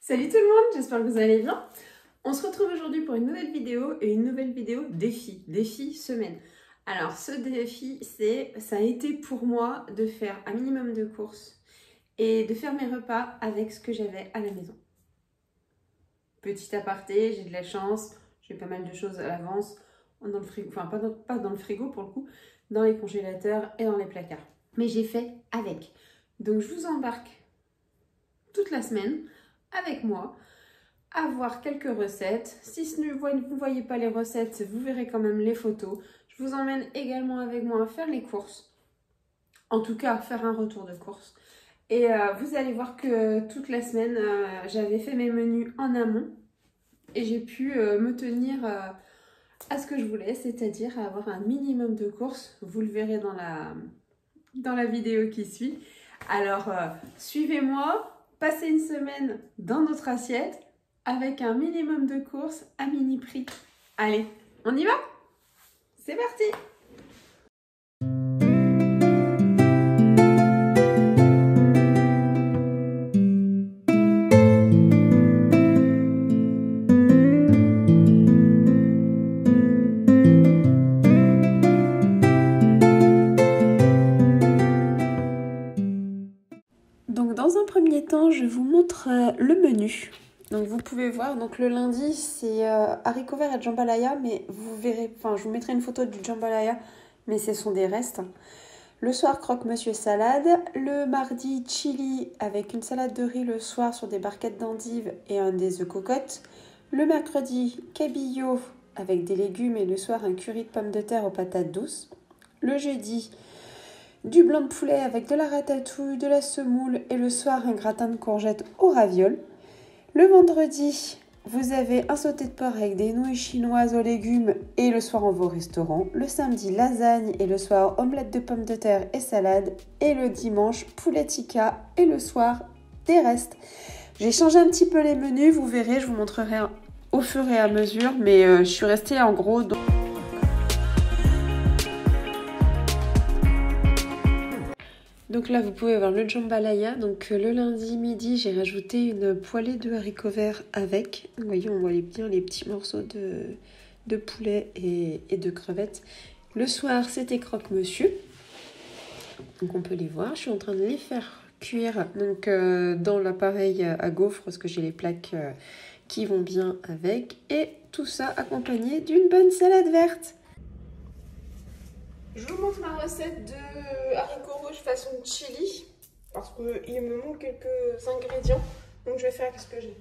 Salut tout le monde, j'espère que vous allez bien. On se retrouve aujourd'hui pour une nouvelle vidéo et une nouvelle vidéo défi semaine. Alors ce défi, ça a été pour moi de faire un minimum de courses et de faire mes repas avec ce que j'avais à la maison. Petit aparté, j'ai de la chance, j'ai pas mal de choses à l'avance dans le frigo, enfin pas dans le frigo pour le coup, dans les congélateurs et dans les placards. Mais j'ai fait avec. Donc je vous embarque toute la semaine avec moi à voir quelques recettes. Si vous ne voyez pas les recettes, vous verrez quand même les photos. Je vous emmène également avec moi à faire les courses. En tout cas, faire un retour de course. Et vous allez voir que toute la semaine, j'avais fait mes menus en amont. Et j'ai pu me tenir à ce que je voulais, c'est-à-dire avoir un minimum de courses. Vous le verrez dans la vidéo qui suit. Alors, suivez-moi. Passez une semaine dans notre assiette avec un minimum de courses à mini prix. Allez, on y va? C'est parti! Donc dans un premier temps, je vous montre le menu. Donc vous pouvez voir, donc le lundi c'est haricots verts et jambalaya, mais vous verrez, enfin je vous mettrai une photo du jambalaya, mais ce sont des restes. Le soir croque-monsieur salade, le mardi chili avec une salade de riz le soir sur des barquettes d'endives et un des œufs cocottes. Le mercredi cabillaud avec des légumes et le soir un curry de pommes de terre aux patates douces. Le jeudi du blanc de poulet avec de la ratatouille, de la semoule et le soir un gratin de courgettes aux ravioles. Le vendredi, vous avez un sauté de porc avec des nouilles chinoises aux légumes et le soir on va au restaurant. Le samedi, lasagne et le soir, omelette de pommes de terre et salade. Et le dimanche, poulet tikka et le soir, des restes. J'ai changé un petit peu les menus, vous verrez, je vous montrerai au fur et à mesure, mais je suis restée en gros... Donc là, vous pouvez voir le jambalaya. Donc le lundi midi, j'ai rajouté une poêlée de haricots verts avec. Vous voyez, on voit bien les petits morceaux de poulet et de crevettes. Le soir, c'était croque-monsieur. Donc on peut les voir. Je suis en train de les faire cuire donc, dans l'appareil à gaufres parce que j'ai les plaques qui vont bien avec. Et tout ça accompagné d'une bonne salade verte. Je vous montre ma recette de haricots rouges façon chili parce qu'il me manque quelques ingrédients, donc je vais faire avec ce que j'ai.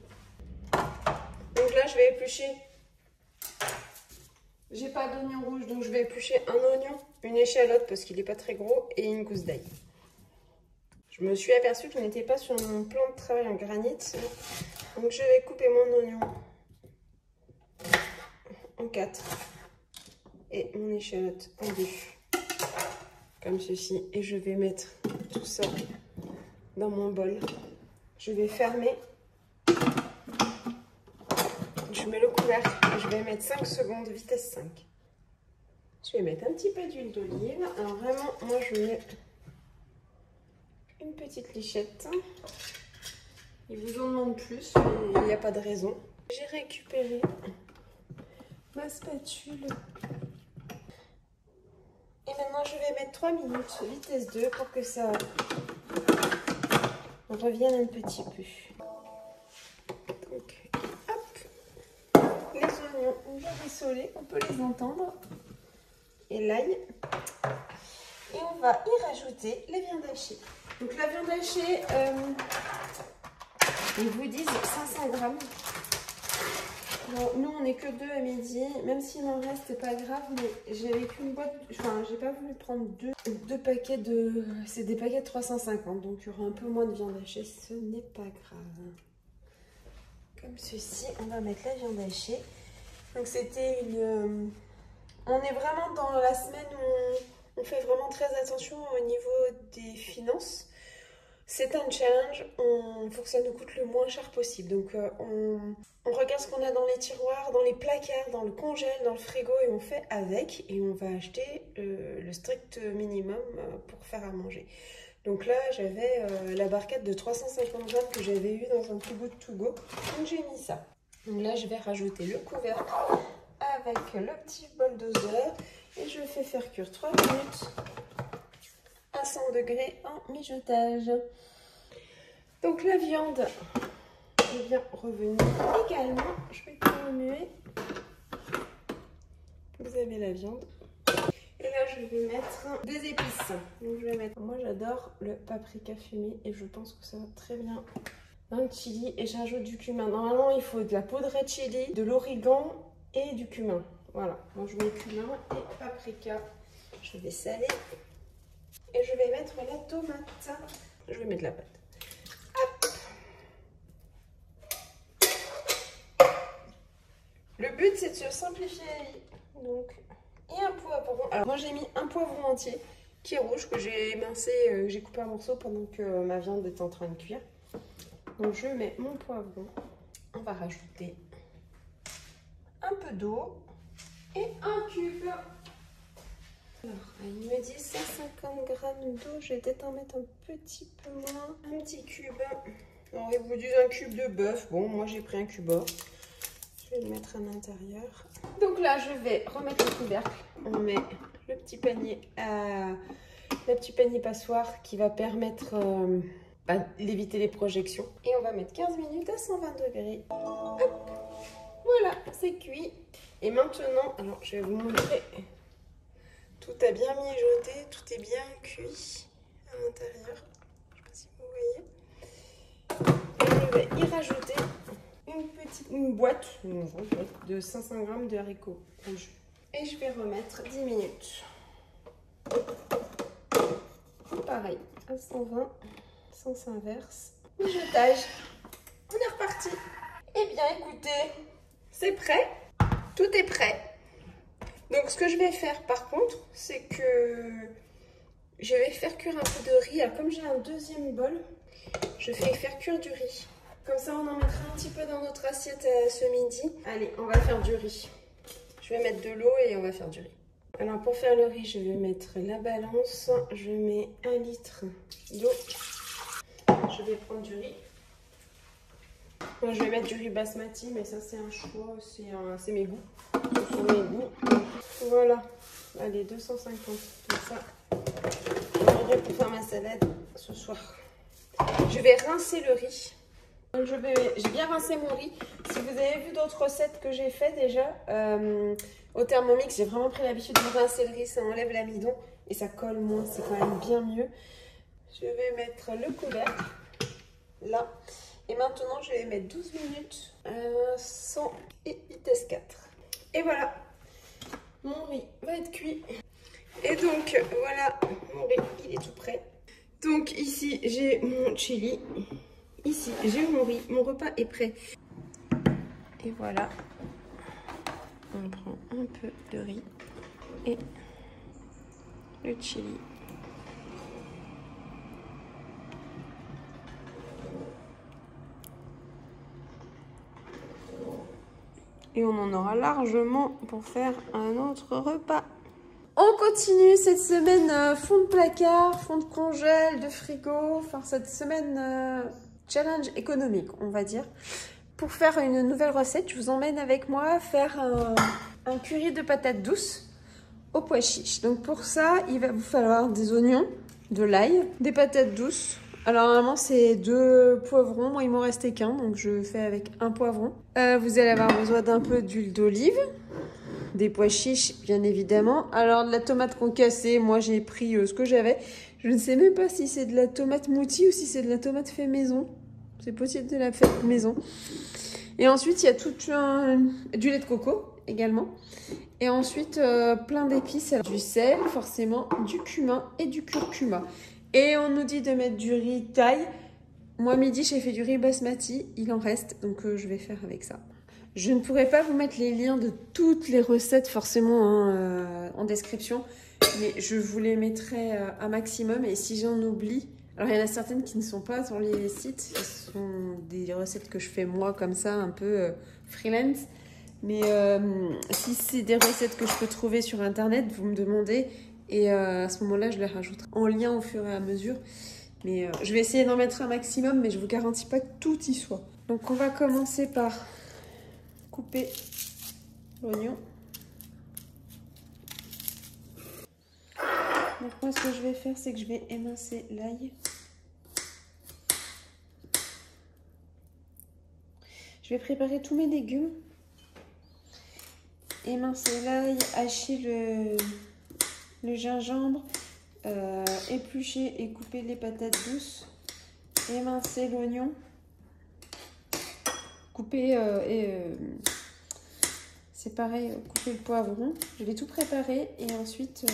Donc là je vais éplucher, j'ai pas d'oignon rouge donc je vais éplucher un oignon, une échalote parce qu'il n'est pas très gros et une gousse d'ail. Je me suis aperçue que je n'étais pas sur mon plan de travail en granit, donc je vais couper mon oignon en 4 et mon échalote en 2. Comme ceci, et je vais mettre tout ça dans mon bol. Je vais fermer, je mets le couvercle et je vais mettre 5 secondes vitesse 5. Je vais mettre un petit peu d'huile d'olive. Alors vraiment, moi je mets une petite lichette. Ils vous en demandent plus, mais il n'y a pas de raison. J'ai récupéré ma spatule. Et maintenant, je vais mettre 3 minutes vitesse 2 pour que ça revienne un petit peu. Donc, hop, les oignons bien rissolés, on peut les entendre. Et l'ail. Et on va y rajouter les viandes hachées. Donc la viande hachée, ils vous disent 500 grammes. Bon, nous on n'est que 2 à midi, même s'il en reste c'est pas grave, mais j'avais qu'une boîte, enfin j'ai pas voulu prendre deux paquets c'est des paquets de 350, donc il y aura un peu moins de viande hachée, ce n'est pas grave. Comme ceci, on va mettre la viande hachée. Donc c'était on est vraiment dans la semaine où on fait vraiment très attention au niveau des finances. C'est un challenge, il faut que ça nous coûte le moins cher possible. Donc on regarde ce qu'on a dans les tiroirs, dans les placards, dans le congèle, dans le frigo et on fait avec. Et on va acheter le strict minimum pour faire à manger. Donc là, j'avais la barquette de 350 grammes que j'avais eu dans un Too Good To Go. Donc j'ai mis ça. Donc là, je vais rajouter le couvercle avec le petit bol doseur. Et je fais faire cuire 3 minutes à 100 degrés en mijotage. Donc la viande est bien revenue également. Je vais tout remuer. Vous avez la viande. Et là, je vais mettre des épices. Donc, je vais mettre... Moi, j'adore le paprika fumé et je pense que ça va très bien dans le chili. Et j'ajoute du cumin. Normalement, il faut de la poudre de chili, de l'origan et du cumin. Voilà. Moi, je mets cumin et paprika. Je vais saler. Et je vais mettre la tomate. Je vais mettre la pâte. Hop. Le but, c'est de se simplifier la vie. Donc... Et un poivron. Alors moi j'ai mis un poivron entier qui est rouge que j'ai émincé, j'ai coupé en morceaux pendant que ma viande est en train de cuire. Donc je mets mon poivron. On va rajouter un peu d'eau et un cube. Alors il me dit 150 g d'eau. Je vais peut-être en mettre un petit peu moins. Un petit cube. Alors ils vous disent un cube de bœuf. Bon moi j'ai pris un cube or. Je vais le mettre à l'intérieur. Donc là, je vais remettre le couvercle. On met le petit panier passoire qui va permettre d'éviter les projections. Et on va mettre 15 minutes à 120 degrés. Hop. Voilà, c'est cuit. Et maintenant, alors je vais vous montrer. Tout a bien mijoté, tout est bien cuit à l'intérieur. Je ne sais pas si vous voyez. Et je vais y rajouter une boîte de 500 g de haricots rouges. Et je vais remettre 10 minutes. Pareil, à 120, sens inverse. Mijotage. On est reparti. Eh bien, écoutez, c'est prêt. Tout est prêt. Donc, ce que je vais faire, par contre, c'est que je vais faire cuire un peu de riz. Alors, comme j'ai un deuxième bol, je fais faire cuire du riz. Comme ça, on en mettra un petit peu dans notre assiette ce midi. Allez, on va faire du riz. Je vais mettre de l'eau et on va faire du riz. Alors, pour faire le riz, je vais mettre la balance. Je mets 1 litre d'eau. Je vais prendre du riz. Moi, je vais mettre du riz basmati, mais ça, c'est un choix. C'est mes goûts. Ce sont mes goûts. Voilà. Allez, 250. Comme ça, j'aurai pour faire ma salade ce soir. Je vais rincer le riz. Donc j'ai bien rincé mon riz. Si vous avez vu d'autres recettes que j'ai fait déjà, au Thermomix, j'ai vraiment pris l'habitude de rincer le riz. Ça enlève l'amidon et ça colle moins. C'est quand même bien mieux. Je vais mettre le couvercle là. Et maintenant, je vais mettre 12 minutes à 100 et vitesse 4. Et voilà, mon riz va être cuit. Et donc, voilà, mon riz, il est tout prêt. Donc ici, j'ai mon chili. Ici, j'ai mon riz. Mon repas est prêt. Et voilà. On prend un peu de riz et le chili. Et on en aura largement pour faire un autre repas. On continue cette semaine fond de placard, fond de congèle, de frigo. Enfin, cette semaine challenge économique, on va dire. Pour faire une nouvelle recette, je vous emmène avec moi faire un curry de patates douces au pois chiche. Donc pour ça, il va vous falloir des oignons, de l'ail, des patates douces. Alors normalement c'est 2 poivrons, moi il m'en restait qu'un, donc je fais avec un poivron. Vous allez avoir besoin d'un peu d'huile d'olive, des pois chiches bien évidemment. Alors de la tomate concassée, moi j'ai pris ce que j'avais. Je ne sais même pas si c'est de la tomate moutie ou si c'est de la tomate fait maison. C'est possible de la faire maison. Et ensuite il y a du lait de coco également. Et ensuite plein d'épices, du sel forcément, du cumin et du curcuma. Et on nous dit de mettre du riz thaï. Moi, midi, j'ai fait du riz basmati. Il en reste, donc je vais faire avec ça. Je ne pourrai pas vous mettre les liens de toutes les recettes forcément en description. Mais je vous les mettrai un maximum. Et si j'en oublie... Alors, il y en a certaines qui ne sont pas sur les sites. Ce sont des recettes que je fais moi comme ça, un peu freelance. Mais si c'est des recettes que je peux trouver sur Internet, vous me demandez... Et à ce moment-là, je les rajouterai en lien au fur et à mesure. Mais je vais essayer d'en mettre un maximum, mais je vous garantis pas que tout y soit. Donc on va commencer par couper l'oignon. Donc moi, ce que je vais faire, c'est que je vais émincer l'ail. Je vais préparer tous mes légumes. Émincer l'ail, hacher le gingembre, éplucher et couper les patates douces, émincer l'oignon, couper c'est pareil, couper le poivron. Je vais tout préparer et ensuite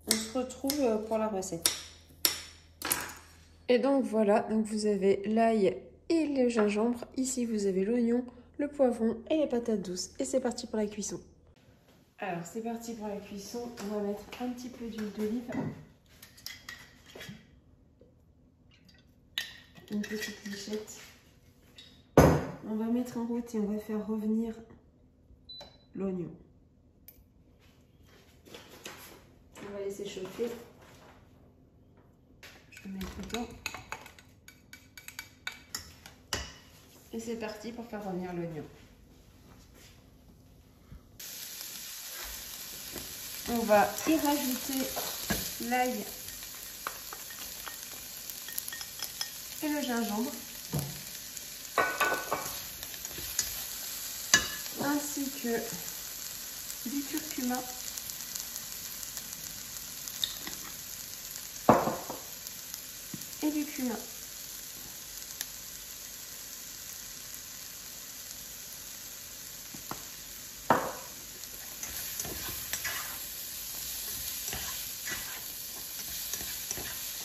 on se retrouve pour la recette. Et donc voilà, donc vous avez l'ail et le gingembre. Ici vous avez l'oignon, le poivron et les patates douces. Et c'est parti pour la cuisson. Alors c'est parti pour la cuisson. On va mettre un petit peu d'huile d'olive. Une petite lichette. On va mettre en route et on va faire revenir l'oignon. On va laisser chauffer. Je vais mettre dedans. Et c'est parti pour faire revenir l'oignon. On va y rajouter l'ail et le gingembre, ainsi que du curcuma et du cumin.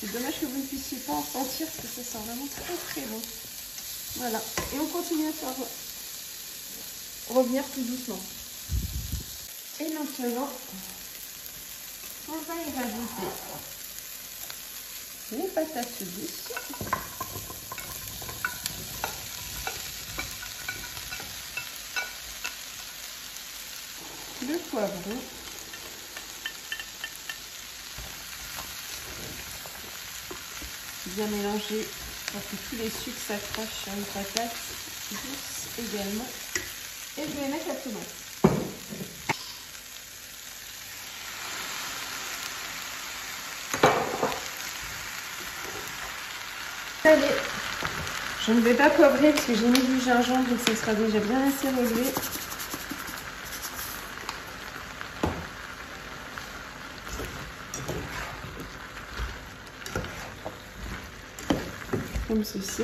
C'est dommage que vous ne puissiez pas en sentir parce que ça sent vraiment très très bon. Voilà. Et on continue à faire revenir tout doucement. Et maintenant, on va y rajouter les patates douces. Le poivron. Bien mélanger pour que tous les sucres s'accrochent sur une patate douce également. Et je vais mettre la tomate. Allez, je ne vais pas poivrer parce que j'ai mis du gingembre donc ce sera déjà bien assez relevé. Comme ceci.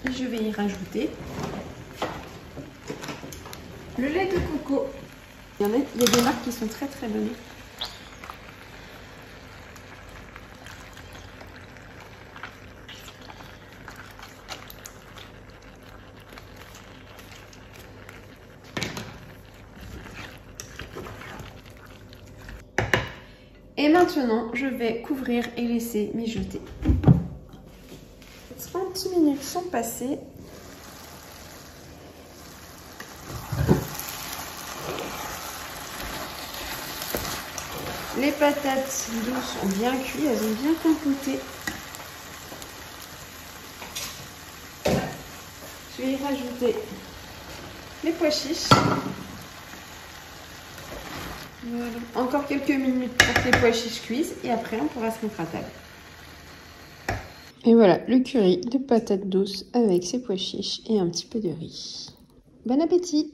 Et je vais y rajouter le lait de coco. Il y a des marques qui sont très très bonnes. Et maintenant, je vais couvrir et laisser mijoter. 30 minutes sont passées. Les patates douces ont bien cuit, elles ont bien compoté. Je vais y rajouter les pois chiches. Voilà. Encore quelques minutes pour que les pois chiches cuisent et après on pourra se mettre à table. Et voilà le curry de patates douces avec ses pois chiches et un petit peu de riz. Bon appétit!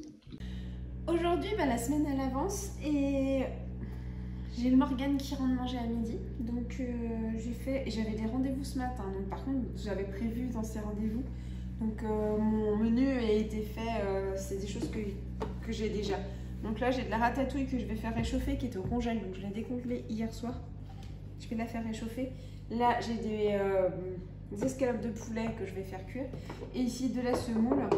Aujourd'hui, la semaine elle avance et j'ai le Morgane qui rentre manger à midi. Donc j'avais des rendez-vous ce matin. Donc par contre, j'avais prévu dans ces rendez-vous. Donc mon menu a été fait, c'est des choses que j'ai déjà. Donc là, j'ai de la ratatouille que je vais faire réchauffer qui est au congèle. Donc je l'ai décongelée hier soir. Je vais la faire réchauffer. Là, j'ai des escalopes de poulet que je vais faire cuire. Et ici, de la semoule.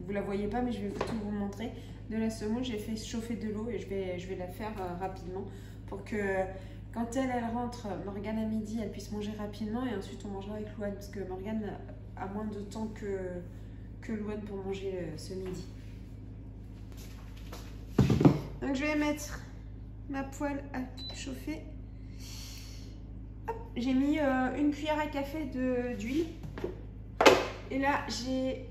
Vous la voyez pas, mais je vais tout vous montrer. De la semoule, j'ai fait chauffer de l'eau et je vais la faire rapidement pour que quand elle rentre, Morgane à midi, elle puisse manger rapidement et ensuite on mangera avec Louane parce que Morgane a moins de temps que Louane pour manger ce midi. Donc je vais mettre ma poêle à chauffer. J'ai mis une cuillère à café d'huile. Et là, j'ai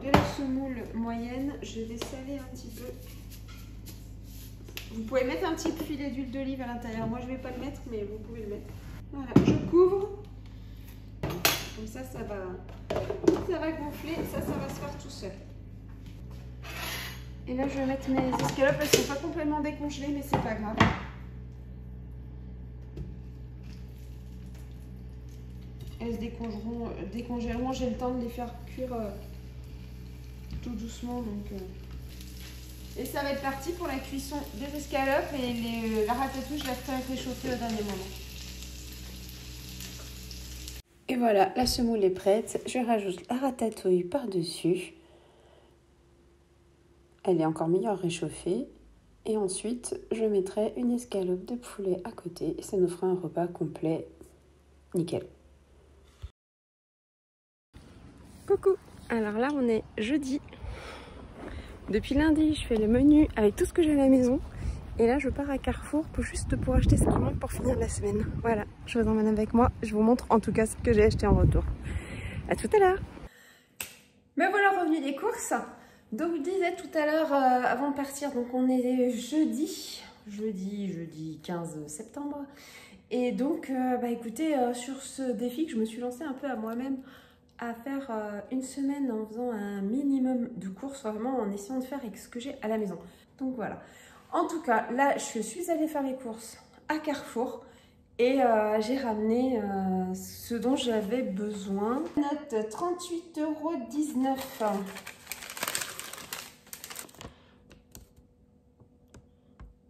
de la semoule moyenne. Je vais saler un petit peu. Vous pouvez mettre un petit filet d'huile d'olive à l'intérieur. Moi, je ne vais pas le mettre, mais vous pouvez le mettre. Voilà, je couvre. Comme ça, ça va gonfler. Ça va se faire tout seul. Et là, je vais mettre mes escalopes. Elles ne sont pas complètement décongelées, mais c'est pas grave. Elles se décongèleront. J'ai le temps de les faire cuire tout doucement. Donc, Et ça va être parti pour la cuisson des escalopes. Et la ratatouille, je la ferai réchauffer au dernier moment. Et voilà, la semoule est prête. Je rajoute la ratatouille par-dessus. Elle est encore meilleure réchauffée. Et ensuite, je mettrai une escalope de poulet à côté. Et ça nous fera un repas complet. Nickel. Coucou! Alors là, on est jeudi. Depuis lundi, je fais le menu avec tout ce que j'ai à la maison. Et là, je pars à Carrefour juste pour acheter ce qui manque pour finir la semaine. Voilà, je vous emmène avec moi. Je vous montre en tout cas ce que j'ai acheté en retour. À tout à l'heure! Me voilà revenu des courses. Donc je disais tout à l'heure, avant de partir, donc on est jeudi 15 septembre. Et donc, écoutez, sur ce défi que je me suis lancée un peu à moi-même, à faire une semaine en faisant un minimum de courses, vraiment en essayant de faire avec ce que j'ai à la maison. Donc voilà. En tout cas, là, je suis allée faire les courses à Carrefour et j'ai ramené ce dont j'avais besoin. Note 38,19 €.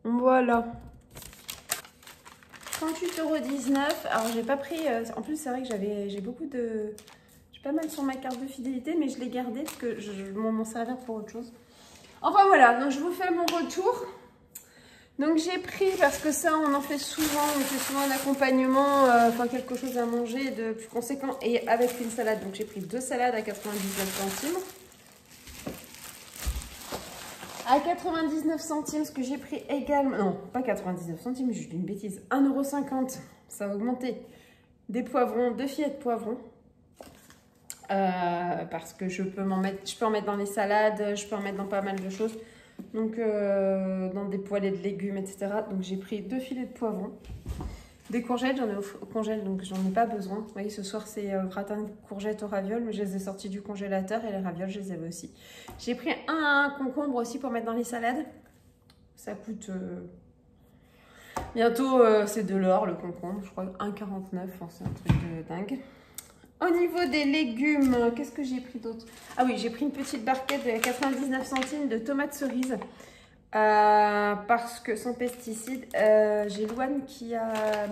Voilà. 38,19 €. Alors, j'ai pas pris... en plus, c'est vrai que j'ai beaucoup de... J'ai pas mal sur ma carte de fidélité, mais je l'ai gardée parce que je vais m'en servir pour autre chose. Enfin, voilà. Donc, je vous fais mon retour. Donc, j'ai pris, parce que ça, on en fait souvent. On fait souvent un accompagnement, enfin, quelque chose à manger de plus conséquent et avec une salade. Donc, j'ai pris 2 salades à 99 centimes. À 99 centimes, ce que j'ai pris également... Non, pas 99 centimes, je dis une bêtise. 1,50 €, ça a augmenté. Des poivrons, 2 filets de poivrons. Parce que je peux en mettre dans les salades, je peux en mettre dans pas mal de choses. Donc, dans des poêlées de légumes, etc. Donc, j'ai pris 2 filets de poivrons. Des courgettes, j'en ai au congèle, donc j'en ai pas besoin. Vous voyez, ce soir, c'est gratin de courgettes aux ravioles, mais je les ai sortis du congélateur et les ravioles, je les avais aussi. J'ai pris un concombre aussi pour mettre dans les salades. Ça coûte... Bientôt, c'est de l'or, le concombre. Je crois 1,49 €, enfin, c'est un truc de dingue. Au niveau des légumes, qu'est-ce que j'ai pris d'autre? Ah oui, j'ai pris une petite barquette de 99 centimes de tomates cerises. Parce que sans pesticides, j'ai Louane qui a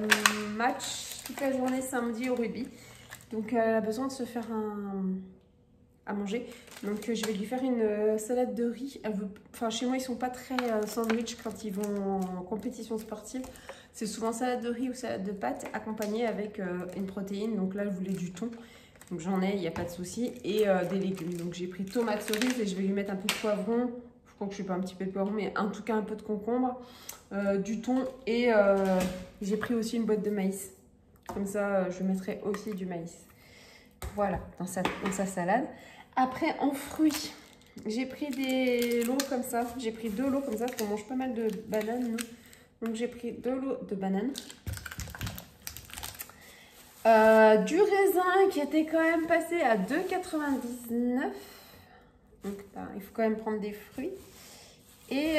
match toute la journée samedi au rugby. Donc elle a besoin de se faire à manger. Donc je vais lui faire une salade de riz. Enfin, chez moi, ils sont pas très sandwich quand ils vont en compétition sportive. C'est souvent salade de riz ou salade de pâtes accompagnée avec une protéine. Donc là, je voulais du thon. Donc j'en ai, il n'y a pas de souci. Et des légumes. Donc j'ai pris tomates cerises et je vais lui mettre un peu de poivron. Je crois que je ne sais pas un petit peu de poivron, mais en tout cas un peu de concombre, du thon. Et j'ai pris aussi une boîte de maïs. Comme ça, je mettrai aussi du maïs. Voilà, dans sa salade. Après, en fruits, j'ai pris des lots comme ça. J'ai pris 2 lots comme ça, parce qu'on mange pas mal de bananes, nous. Donc, j'ai pris 2 lots de bananes. Du raisin qui était quand même passé à 2,99 €. Donc, là, il faut quand même prendre des fruits. Et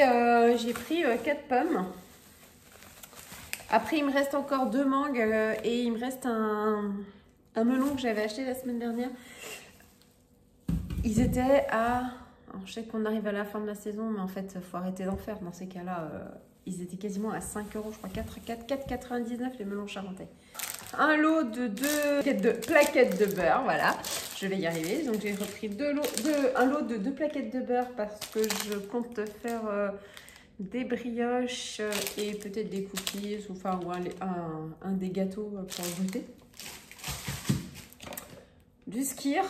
j'ai pris 4 pommes. Après, il me reste encore 2 mangues et il me reste un melon que j'avais acheté la semaine dernière. Ils étaient à... Alors, je sais qu'on arrive à la fin de la saison, mais en fait, il faut arrêter d'en faire. Dans ces cas-là, ils étaient quasiment à 5 €, je crois, 4,99 les melons charentais. Un lot de 2 plaquettes de beurre, voilà, je vais y arriver. Donc, j'ai repris un lot de 2 plaquettes de beurre parce que je compte faire des brioches et peut-être des cookies, enfin, ou un des gâteaux pour goûter. Du skyr,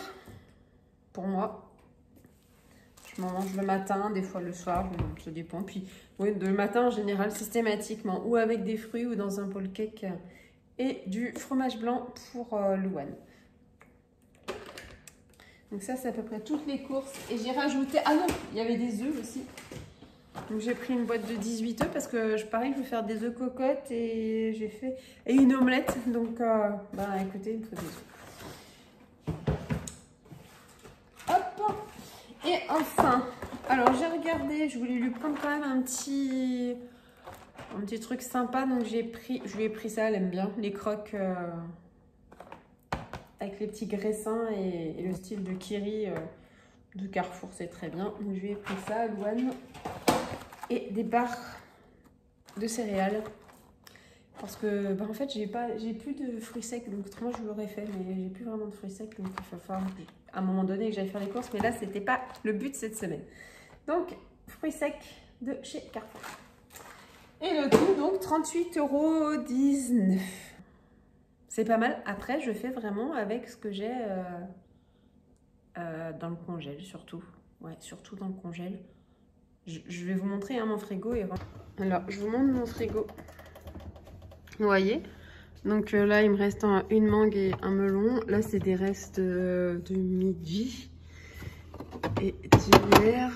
pour moi. Je m'en mange le matin, des fois le soir, ça dépend. Puis oui, le matin en général, systématiquement, ou avec des fruits ou dans un bowl cake et du fromage blanc pour Louane. Donc ça, c'est à peu près toutes les courses. Et j'ai rajouté... Ah non, il y avait des œufs aussi. Donc j'ai pris une boîte de 18 œufs parce que pareil, je veux faire des œufs cocottes et j'ai fait... Et une omelette. Donc, bah écoutez, il me faut des œufs. Hop. Et enfin, alors j'ai regardé, je voulais lui prendre quand même un petit truc sympa. Donc je lui ai pris ça, elle aime bien. Les crocs... avec les petits graissins et le style de Kiri de Carrefour, c'est très bien. Donc, je lui ai pris ça, Louane, et des barres de céréales. Parce que, bah, en fait, j'ai plus de fruits secs, donc autrement je l'aurais fait, mais j'ai plus vraiment de fruits secs, donc il va falloir à un moment donné que j'aille faire les courses, mais là, c'était pas le but cette semaine. Donc, fruits secs de chez Carrefour. Et le tout, donc, 38,19 €. C'est pas mal. Après, je fais vraiment avec ce que j'ai dans le congèle, surtout. Ouais, surtout dans le congèle. Je vais vous montrer mon frigo. Alors, je vous montre mon frigo. Vous voyez? Donc là, il me reste une mangue et un melon. Là, c'est des restes de midi et d'hier.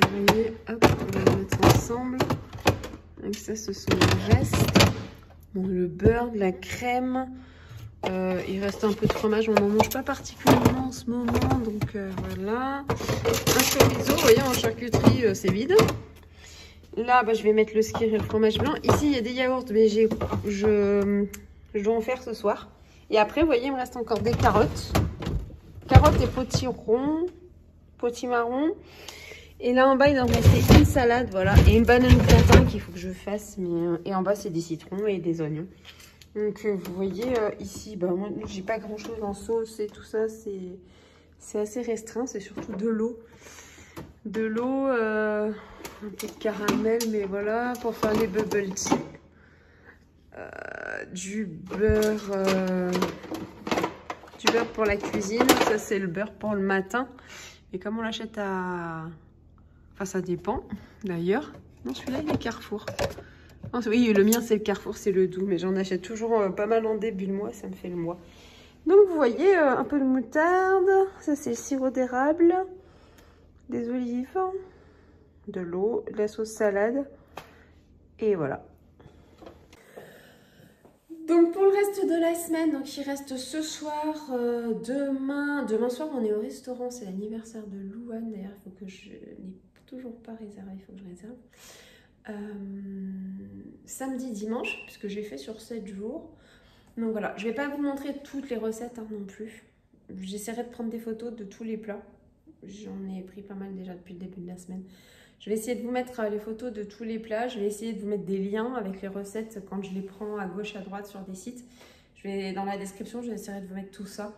Vous voyez? Hop, on va les mettre ensemble. Donc ça, ce sont les restes. Bon, le beurre, de la crème, il reste un peu de fromage, on n'en mange pas particulièrement en ce moment, donc voilà. Un chorizo, vous voyez, en charcuterie, c'est vide. Là, bah, je vais mettre le skyr et le fromage blanc. Ici, il y a des yaourts, mais je dois en faire ce soir. Et après, vous voyez, il me reste encore des carottes. Carottes et potimarron. Et là en bas, il en restait une salade, voilà, et une banane gratin qu'il faut que je fasse. Et en bas, c'est des citrons et des oignons. Donc, vous voyez, ici, bah, moi, j'ai pas grand-chose en sauce et tout ça. C'est assez restreint, c'est surtout de l'eau. De l'eau, un peu de caramel, mais voilà, pour faire les bubble tea. Du beurre pour la cuisine. Ça, c'est le beurre pour le matin. Et comme on l'achète à... Enfin, ça dépend, d'ailleurs. Non, celui-là, il est Carrefour. Non, oui, le mien, c'est le Carrefour, c'est le doux. Mais j'en achète toujours pas mal en début de mois, ça me fait le mois. Donc, vous voyez, un peu de moutarde. Ça, c'est le sirop d'érable. Des olives. De l'eau. De la sauce salade. Et voilà. Donc, pour le reste de la semaine, donc il reste ce soir, demain soir, on est au restaurant. C'est l'anniversaire de Louane. D'ailleurs, il faut que je n'ai toujours pas réservé, il faut que je réserve. Samedi, dimanche, puisque j'ai fait sur 7 jours. Donc voilà, je ne vais pas vous montrer toutes les recettes non plus. J'essaierai de prendre des photos de tous les plats. J'en ai pris pas mal déjà depuis le début de la semaine. Je vais essayer de vous mettre les photos de tous les plats. Je vais essayer de vous mettre des liens avec les recettes quand je les prends à gauche, à droite sur des sites. Dans la description, j'essaierai de vous mettre tout ça.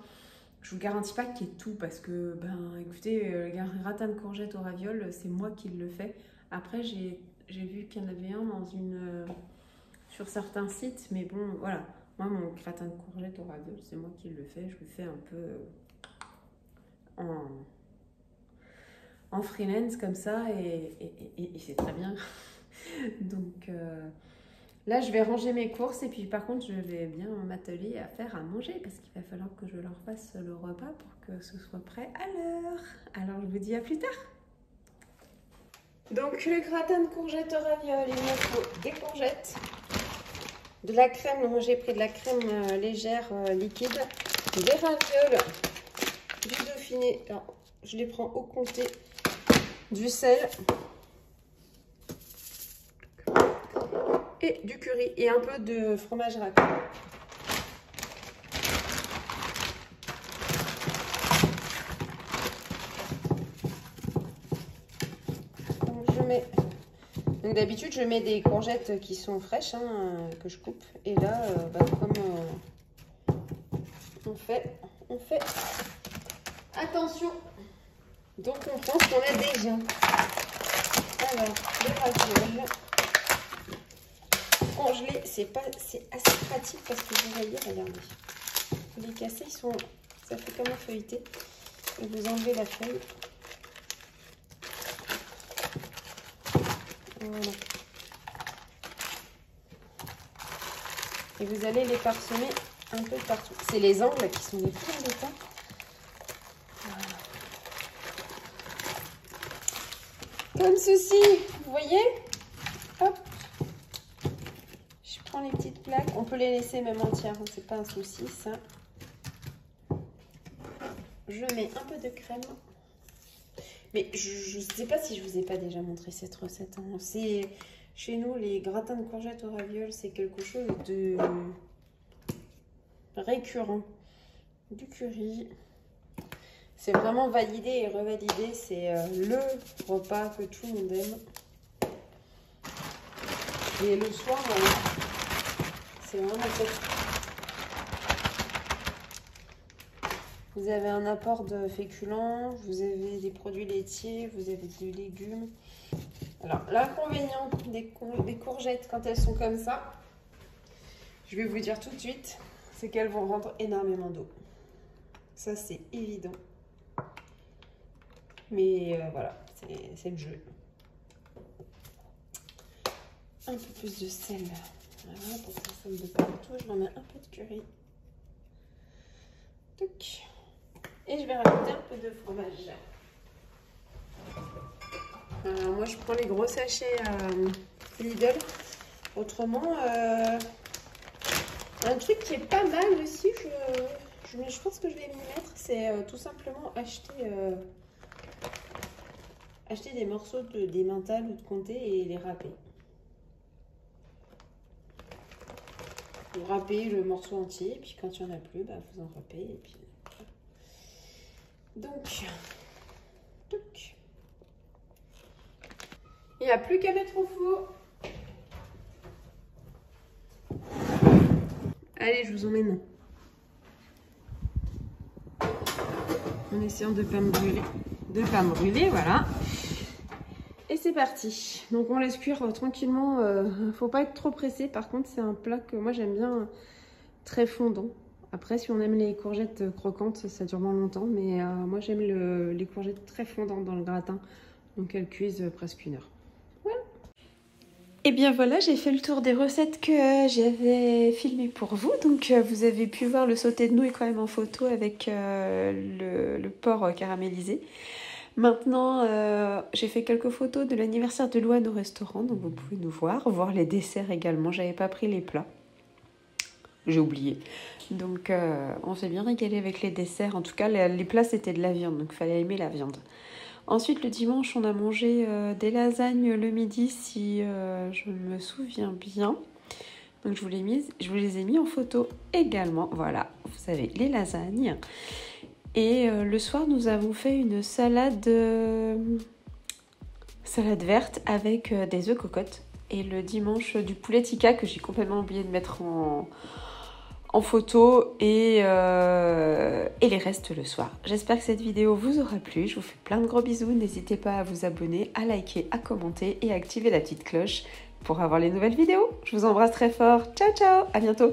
Je vous garantis pas qu'il y ait tout parce que, ben, écoutez, le gratin de courgettes au ravioles, c'est moi qui le fais. Après, j'ai vu qu'il y en avait un sur certains sites, mais bon, voilà. Moi, mon gratin de courgettes au ravioles, c'est moi qui le fais. Je le fais un peu en freelance comme ça et c'est très bien. Donc là, je vais ranger mes courses et puis par contre, je vais bien m'atteler à faire à manger parce qu'il va falloir que je leur fasse le repas pour que ce soit prêt à l'heure. Alors, je vous dis à plus tard. Donc, le gratin de courgettes au ravioles, il me faut des courgettes, de la crème. Moi, j'ai pris de la crème légère liquide, des ravioles, du Dauphiné. Alors, je les prends au comté, du sel et du curry et un peu de fromage râpé. Donc d'habitude je mets des courgettes qui sont fraîches hein, que je coupe et là comme on fait attention. Donc on prend ce qu'on a déjà. Alors les ravioles congelés, c'est assez pratique parce que vous voyez, regardez, vous les cassez, ça fait comme un feuilleté et vous enlevez la feuille. Voilà. Et vous allez les parsemer un peu partout. C'est les angles qui sont les plus embêtants. Voilà. Comme ceci, vous voyez? Hop. Je prends les petites plaques. On peut les laisser même entières, hein, c'est pas un souci ça. Je mets un peu de crème. Mais je ne sais pas si je vous ai pas déjà montré cette recette. Hein. C'est chez nous, les gratins de courgettes au ravioles, c'est quelque chose de récurrent. Du curry. C'est vraiment validé et revalidé. C'est le repas que tout le monde aime. Et le soir, c'est vraiment top. Vous avez un apport de féculents, vous avez des produits laitiers, vous avez des légumes. Alors, l'inconvénient des courgettes quand elles sont comme ça, je vais vous dire tout de suite, c'est qu'elles vont rendre énormément d'eau. Ça, c'est évident. Mais voilà, c'est le jeu. Un peu plus de sel. Voilà, pour que ça sonne de partout. Je vais en mettre un peu de curry. Toc. Et je vais rajouter un peu de fromage. Alors moi, je prends les gros sachets Lidl. Autrement, un truc qui est pas mal aussi, je pense que je vais m'y mettre, c'est tout simplement acheter des morceaux d'emmental ou de comté et les râper. Vous râpez le morceau entier, et puis quand il n'y en a plus, bah, vous en râpez. Et puis... Donc, toc. Il n'y a plus qu'à mettre au four. Allez, je vous emmène. En essayant de ne pas me brûler. De ne pas me brûler, voilà. Et c'est parti. Donc on laisse cuire tranquillement. Faut pas être trop pressé. Par contre, c'est un plat que moi j'aime bien très fondant. Après, si on aime les courgettes croquantes, ça dure moins longtemps. Mais moi j'aime les courgettes très fondantes dans le gratin. Donc elles cuisent presque 1 heure. Voilà. Et bien voilà, j'ai fait le tour des recettes que j'avais filmées pour vous. Donc vous avez pu voir le sauté de nouilles quand même en photo avec le porc caramélisé. Maintenant, j'ai fait quelques photos de l'anniversaire de Louane au restaurant, donc vous pouvez nous voir les desserts également. J'avais pas pris les plats, j'ai oublié. Donc on s'est bien régalé avec les desserts. En tout cas, les plats c'était de la viande, donc il fallait aimer la viande. Ensuite, le dimanche, on a mangé des lasagnes le midi, si je me souviens bien. Donc je vous les ai mis en photo également. Voilà, vous savez, les lasagnes. Et le soir, nous avons fait une salade verte avec des œufs cocottes. Et le dimanche, du poulet tikka que j'ai complètement oublié de mettre en photo. Et les restes le soir. J'espère que cette vidéo vous aura plu. Je vous fais plein de gros bisous. N'hésitez pas à vous abonner, à liker, à commenter et à activer la petite cloche pour avoir les nouvelles vidéos. Je vous embrasse très fort. Ciao, ciao, à bientôt.